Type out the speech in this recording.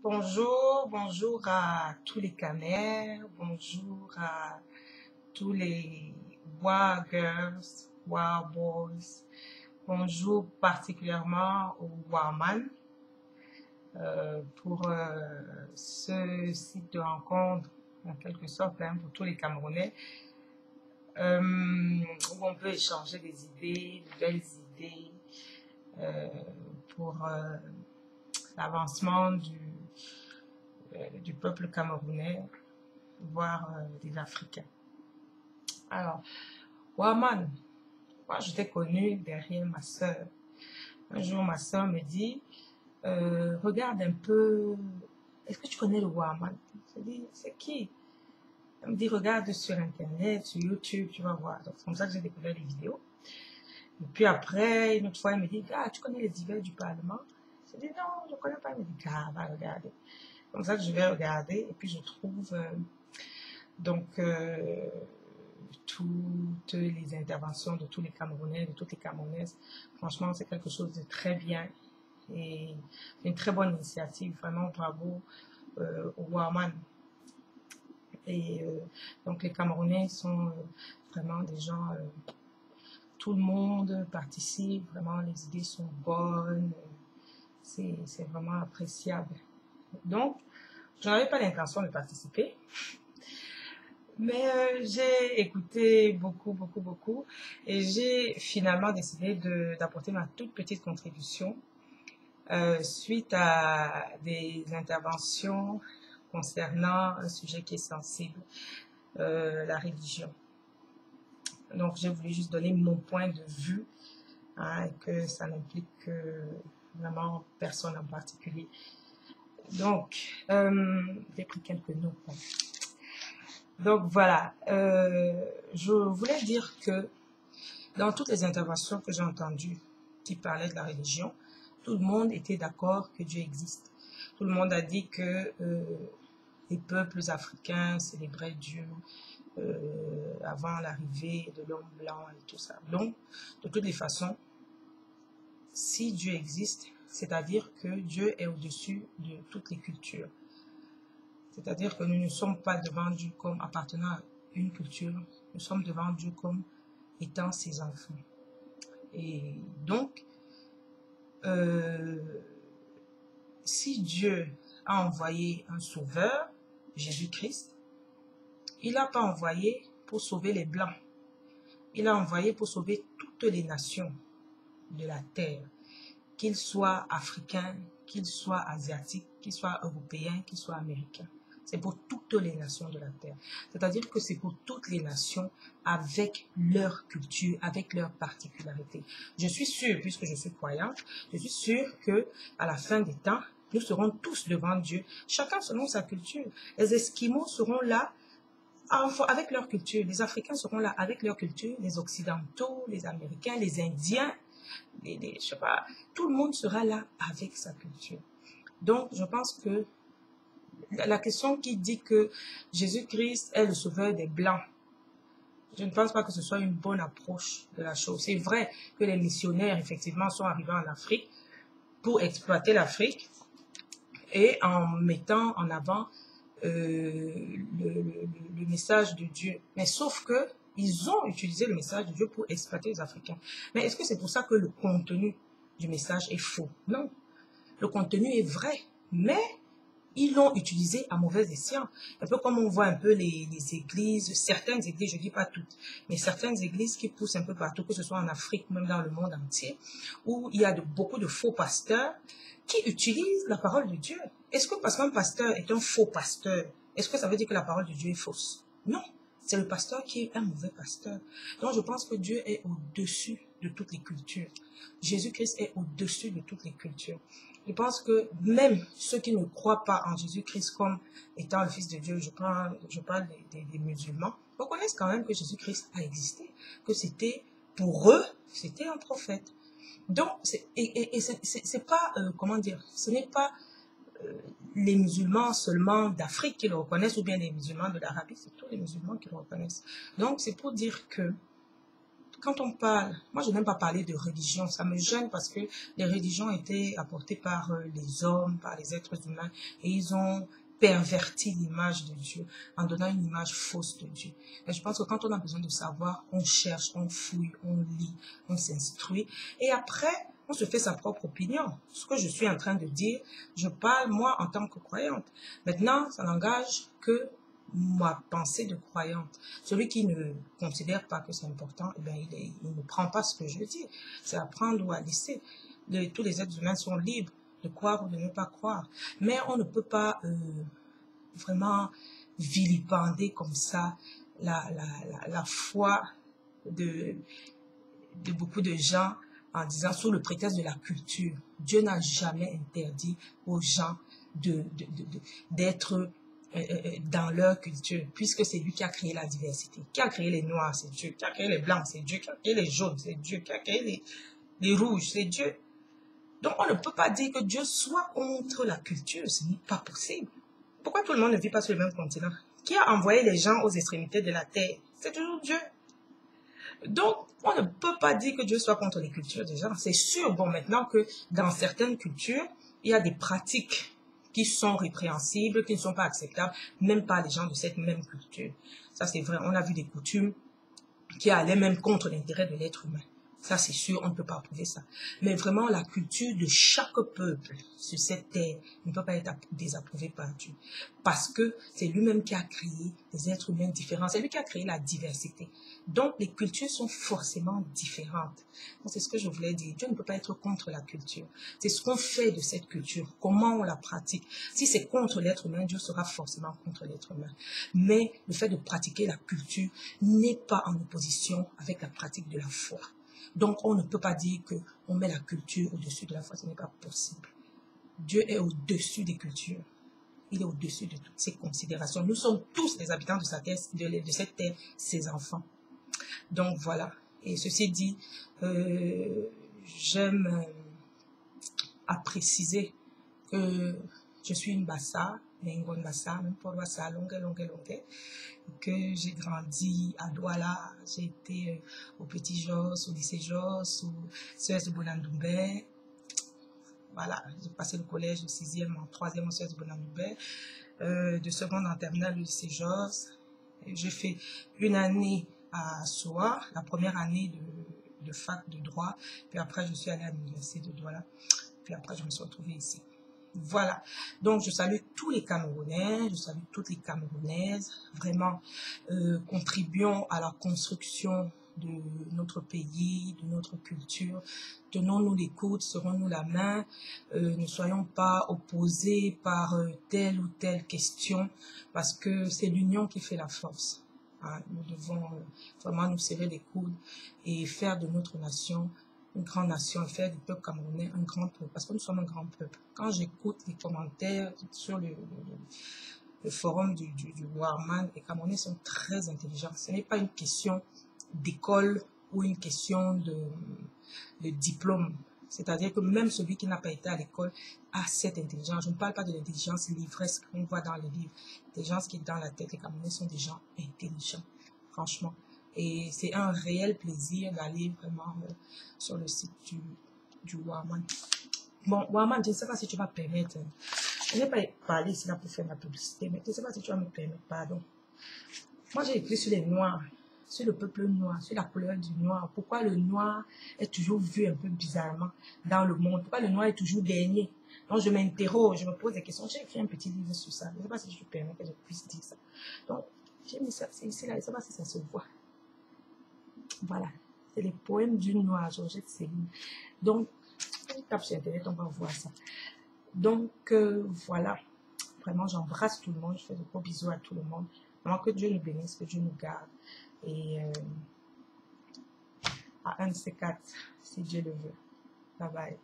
Bonjour, bonjour à tous les Camerounais, bonjour à tous les Wa Girls, Wa Boys, bonjour particulièrement aux Waman pour ce site de rencontre, en quelque sorte, hein, pour tous les Camerounais, où on peut échanger des idées, de belles idées euh, pour l'avancement du peuple camerounais, voire des Africains. Alors, Waman, moi je t'ai connu derrière ma soeur. Un jour, ma soeur me dit, regarde un peu, est-ce que tu connais le Waman? Je dis, c'est qui? Elle me dit, regarde sur Internet, sur YouTube, tu vas voir. Donc, c'est comme ça que j'ai découvert les vidéos. Et puis après, une autre fois, elle me dit, ah, tu connais les divers du Parlement? Je dis, non, je ne connais pas. Elle me dit, ah, va regarder. Comme ça que je vais regarder et puis je trouve donc toutes les interventions de tous les Camerounais, de toutes les Camerounaises. Franchement, c'est quelque chose de très bien et une très bonne initiative. Vraiment, bravo au Waman. Et donc les Camerounais sont vraiment des gens, tout le monde participe, vraiment les idées sont bonnes, c'est vraiment appréciable. Donc, je n'avais pas l'intention de participer, mais j'ai écouté beaucoup et j'ai finalement décidé d'apporter ma toute petite contribution suite à des interventions concernant un sujet qui est sensible, la religion. Donc, j'ai voulu juste donner mon point de vue, hein, et que ça n'implique vraiment personne en particulier. Donc, j'ai pris quelques notes. Donc voilà, je voulais dire que dans toutes les interventions que j'ai entendues qui parlaient de la religion, tout le monde était d'accord que Dieu existe. Tout le monde a dit que les peuples africains célébraient Dieu avant l'arrivée de l'homme blanc et tout ça. Donc, de toutes les façons, si Dieu existe, c'est-à-dire que Dieu est au-dessus de toutes les cultures. C'est-à-dire que nous ne sommes pas devant Dieu comme appartenant à une culture, nous sommes devant Dieu comme étant ses enfants. Et donc, si Dieu a envoyé un sauveur, Jésus-Christ, il n'a pas envoyé pour sauver les Blancs. Il a envoyé pour sauver toutes les nations de la terre, qu'ils soient africains, qu'ils soient asiatiques, qu'ils soient européens, qu'ils soient américains. C'est pour toutes les nations de la terre. C'est-à-dire que c'est pour toutes les nations avec leur culture, avec leurs particularités. Je suis sûre, puisque je suis croyante, je suis sûre que à la fin des temps, nous serons tous devant Dieu, chacun selon sa culture. Les Esquimaux seront là avec leur culture, les Africains seront là avec leur culture, les Occidentaux, les Américains, les Indiens, je sais pas, tout le monde sera là avec sa culture. Donc, je pense que la question qui dit que Jésus-Christ est le sauveur des Blancs, je ne pense pas que ce soit une bonne approche de la chose. C'est vrai que les missionnaires, effectivement, sont arrivés en Afrique pour exploiter l'Afrique et en mettant en avant le message de Dieu. Mais sauf que ils ont utilisé le message de Dieu pour exploiter les Africains. Mais est-ce que c'est pour ça que le contenu du message est faux? Non. Le contenu est vrai, mais ils l'ont utilisé à mauvais escient. Un peu comme on voit un peu les églises, certaines églises, je ne dis pas toutes, mais certaines églises qui poussent un peu partout, que ce soit en Afrique, même dans le monde entier, où il y a beaucoup de faux pasteurs qui utilisent la parole de Dieu. Est-ce que parce qu'un pasteur est un faux pasteur, est-ce que ça veut dire que la parole de Dieu est fausse? Non, c'est le pasteur qui est un mauvais pasteur. Donc je pense que Dieu est au-dessus de toutes les cultures. Jésus-Christ est au-dessus de toutes les cultures. Je pense que même ceux qui ne croient pas en Jésus-Christ comme étant le Fils de Dieu, je parle des musulmans, reconnaissent quand même que Jésus-Christ a existé, que c'était, pour eux, c'était un prophète. Donc, c'est pas, comment dire, ce n'est pas les musulmans seulement d'Afrique qui le reconnaissent ou bien les musulmans de l'Arabie, c'est tous les musulmans qui le reconnaissent. Donc, c'est pour dire que quand on parle, moi je n'aime pas parler de religion, ça me gêne parce que les religions ont été apportées par les hommes, par les êtres humains, et ils ont perverti l'image de Dieu en donnant une image fausse de Dieu. Et je pense que quand on a besoin de savoir, on cherche, on fouille, on lit, on s'instruit, et après, on se fait sa propre opinion. Ce que je suis en train de dire, je parle moi en tant que croyante. Maintenant, ça n'engage que ma pensée de croyante. Celui qui ne considère pas que c'est important, eh bien, il ne prend pas ce que je dis. C'est à prendre ou à laisser. Tous les êtres humains sont libres de croire ou de ne pas croire. Mais on ne peut pas vraiment vilipender comme ça la foi de beaucoup de gens en disant sous le prétexte de la culture. Dieu n'a jamais interdit aux gens d'être dans leur culture, puisque c'est lui qui a créé la diversité. Qui a créé les noirs, c'est Dieu. Qui a créé les blancs, c'est Dieu. Qui a créé les jaunes, c'est Dieu. Qui a créé les rouges, c'est Dieu. Donc on ne peut pas dire que Dieu soit contre la culture, ce n'est pas possible. Pourquoi tout le monde ne vit pas sur le même continent? Qui a envoyé les gens aux extrémités de la terre? C'est toujours Dieu. Donc, on ne peut pas dire que Dieu soit contre les cultures des gens. C'est sûr, bon, maintenant que dans certaines cultures, il y a des pratiques qui sont répréhensibles, qui ne sont pas acceptables, même par les gens de cette même culture. Ça, c'est vrai. On a vu des coutumes qui allaient même contre l'intérêt de l'être humain. Ça, c'est sûr, on ne peut pas approuver ça. Mais vraiment, la culture de chaque peuple sur cette terre ne peut pas être désapprouvée par Dieu. Parce que c'est lui-même qui a créé des êtres humains différents. C'est lui qui a créé la diversité. Donc, les cultures sont forcément différentes. C'est ce que je voulais dire. Dieu ne peut pas être contre la culture. C'est ce qu'on fait de cette culture, comment on la pratique. Si c'est contre l'être humain, Dieu sera forcément contre l'être humain. Mais le fait de pratiquer la culture n'est pas en opposition avec la pratique de la foi. Donc, on ne peut pas dire qu'on met la culture au-dessus de la foi. Ce n'est pas possible. Dieu est au-dessus des cultures. Il est au-dessus de toutes ces considérations. Nous sommes tous les habitants de cette terre, ses enfants. Donc, voilà. Et ceci dit, j'aime à préciser que je suis une Bassa, mais une bonne Bassa, même pour Bassa, longue, que j'ai grandi à Douala, j'ai été au Petit Jos, au lycée Jos, au CES de Bonandoumbe. Voilà, j'ai passé le collège de 6e en 3e au CES de Bonandoumbe, de seconde en terminale au lycée Jos. J'ai fait une année à Soa, la première année de fac de droit, puis après je suis allée à l'université de Douala, puis après je me suis retrouvée ici. Voilà, donc je salue tous les Camerounais, je salue toutes les Camerounaises, vraiment contribuons à la construction de notre pays, de notre culture, tenons-nous les coudes, serrons-nous la main, ne soyons pas opposés par telle ou telle question, parce que c'est l'union qui fait la force. Hein. Nous devons vraiment nous serrer les coudes et faire de notre nation une grande nation, faire du peuple camerounais un grand peuple, parce que nous sommes un grand peuple. Quand j'écoute les commentaires sur le forum du Warman, les Camerounais sont très intelligents. Ce n'est pas une question d'école ou une question de diplôme. C'est-à-dire que même celui qui n'a pas été à l'école a cette intelligence. Je ne parle pas de l'intelligence livresque qu'on voit dans les livres. L'intelligence qui est dans la tête. Les Camerounais sont des gens intelligents, franchement. Et c'est un réel plaisir d'aller vraiment sur le site du Warman. Bon, Warman, je ne sais pas si tu vas permettre. Je n'ai pas parlé ici là pour faire ma publicité, mais je ne sais pas si tu vas me permettre, pardon. Moi, j'ai écrit sur les Noirs, sur le peuple noir, sur la couleur du noir. Pourquoi le noir est toujours vu un peu bizarrement dans le monde? Pourquoi le noir est toujours dernier? Donc, je m'interroge, je me pose des questions. J'ai écrit un petit livre sur ça. Je ne sais pas si je permets que je puisse dire ça. Donc, j'ai mis ça ici là. Je ne sais pas si ça se voit. Voilà, c'est les poèmes d'une noire, Georgette Céline. Donc, on tape sur Internet, on va voir ça. Donc, voilà. Vraiment, j'embrasse tout le monde. Je fais de gros bisous à tout le monde. Vraiment, que Dieu nous bénisse, que Dieu nous garde. Et à un de ces quatre, si Dieu le veut. Bye bye.